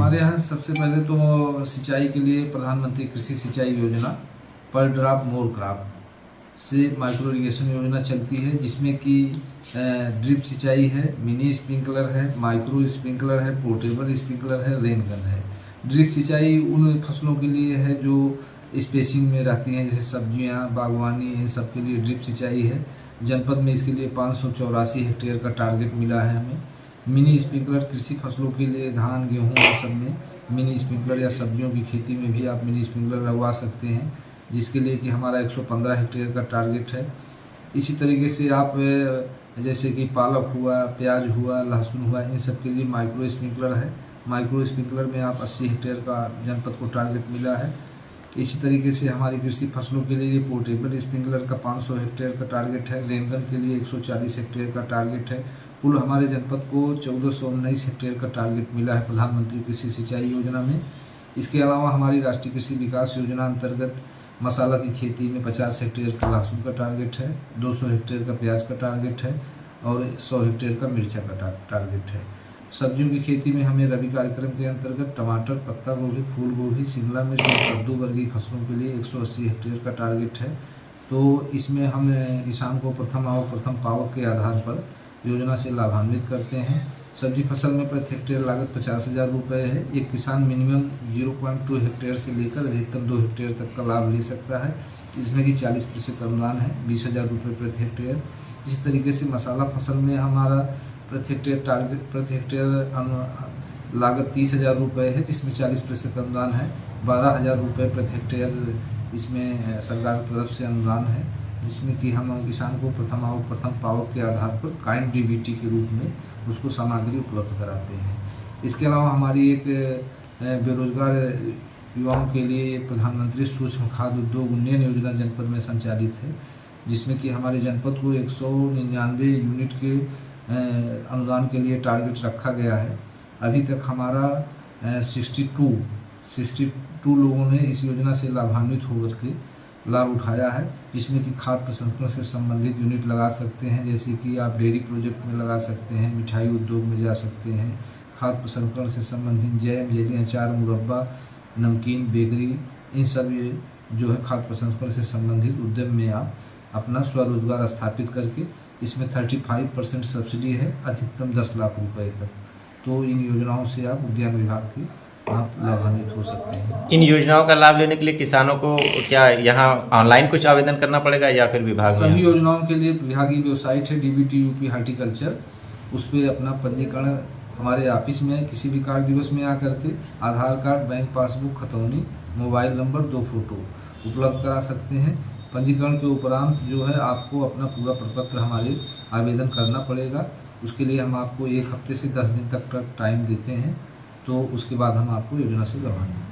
हमारे यहाँ सबसे पहले तो सिंचाई के लिए प्रधानमंत्री कृषि सिंचाई योजना पर ड्रॉप मोर क्रॉप से माइक्रो इरिगेशन योजना चलती है, जिसमें कि ड्रिप सिंचाई है, मिनी स्प्रिंकलर है, माइक्रो स्प्रिंकलर है, पोर्टेबल स्प्रिंकलर है, रेन गन है। ड्रिप सिंचाई उन फसलों के लिए है जो स्पेसिंग में रहती हैं, जैसे सब्जियां, बागवानी, इन सब के लिए ड्रिप सिंचाई है। जनपद में इसके लिए 584 हेक्टेयर का टारगेट मिला है हमें। मिनी स्प्रिंकलर कृषि फसलों के लिए धान, गेहूँ और सब में मिनी स्प्रिंकलर या सब्जियों की खेती में भी आप मिनी स्प्रिंकलर लगवा सकते हैं, जिसके लिए कि हमारा 115 हेक्टेयर का टारगेट है। इसी तरीके से आप जैसे कि पालक हुआ, प्याज हुआ, लहसुन हुआ, इन सब के लिए माइक्रो स्प्रिंकलर है। माइक्रो स्प्रिंकलर में आप 80 हेक्टेयर का जनपद को टारगेट मिला है। इसी तरीके से हमारी कृषि फसलों के लिए पोर्टेबल स्प्रिंकलर का 500 हेक्टेयर का टारगेट है। रेनगन के लिए 140 हेक्टेयर का टारगेट है। कुल हमारे जनपद को 1419 हेक्टेयर का टारगेट मिला है प्रधानमंत्री कृषि सिंचाई योजना में। इसके अलावा हमारी राष्ट्रीय कृषि विकास योजना अंतर्गत मसाला की खेती में 50 हेक्टेयर का लहसुन का टारगेट है, 200 हेक्टेयर का प्याज का टारगेट है और 100 हेक्टेयर का मिर्चा का टारगेट है। सब्जियों की खेती में हमें रबी कार्यक्रम के अंतर्गत टमाटर, पत्ता गोभी, फूल गोभी, शिमला मिर्च और कद्दू वर्गीय फसलों के लिए 180 हेक्टेयर का टारगेट है। तो इसमें हम किसान को प्रथम आवक प्रथम पावक के आधार पर योजना से लाभान्वित करते हैं। सब्जी फसल में प्रति हेक्टेयर लागत 50,000 रुपये है। एक किसान मिनिमम 0.2 हेक्टेयर से लेकर अधिकतम 2 हेक्टेयर तक का लाभ ले सकता है, इसमें कि 40% अनुदान है, 20,000 रुपये प्रति हेक्टेयर। इसी तरीके से मसाला फसल में हमारा प्रति हेक्टेयर लागत 30,000 रुपये है, जिसमें 40% अनुदान है। 12,000 रुपये प्रति हेक्टेयर इसमें सरकार की तरफ से अनुदान है, जिसमें कि हम किसान को प्रथम आवक प्रथम पावक के आधार पर कायम डीबीटी के रूप में उसको सामग्री उपलब्ध कराते हैं। इसके अलावा हमारी एक बेरोजगार युवाओं के लिए प्रधानमंत्री सूक्ष्म खाद्य उद्योग उन्नयन योजना जनपद में संचालित है, जिसमें कि हमारे जनपद को 199 यूनिट के अनुदान के लिए टारगेट रखा गया है। अभी तक हमारा 62 लोगों ने इस योजना से लाभान्वित होकर के लाभ उठाया है, जिसमें कि खाद्य प्रसंस्करण से संबंधित यूनिट लगा सकते हैं, जैसे कि आप डेयरी प्रोजेक्ट में लगा सकते हैं, मिठाई उद्योग में जा सकते हैं। खाद्य प्रसंस्करण से संबंधित जैम, जेली, अचार, मुरब्बा, नमकीन, बेकरी, इन सब जो है खाद्य प्रसंस्करण से संबंधित उद्यम में आप अपना स्वरोजगार स्थापित करके इसमें 35% सब्सिडी है, अधिकतम 10 लाख रुपए तक। तो इन योजनाओं से आप उद्यान विभाग के आप लाभान्वित हो सकते हैं। इन योजनाओं का लाभ लेने के लिए किसानों को क्या यहाँ ऑनलाइन कुछ आवेदन करना पड़ेगा या फिर विभाग में? सभी योजनाओं के लिए विभागीय वेबसाइट है DBT UP हॉर्टिकल्चर, उस पर अपना पंजीकरण हमारे ऑफिस में किसी भी कार्य दिवस में आकर के आधार कार्ड, बैंक पासबुक, खतौनी, मोबाइल नंबर, 2 फोटो उपलब्ध करा सकते हैं। पंजीकरण के उपरांत जो है आपको अपना पूरा प्रपत्र हमारे आवेदन करना पड़ेगा। उसके लिए हम आपको 1 हफ्ते से 10 दिन तक टाइम देते हैं, तो उसके बाद हम आपको योजना से लाभान्वित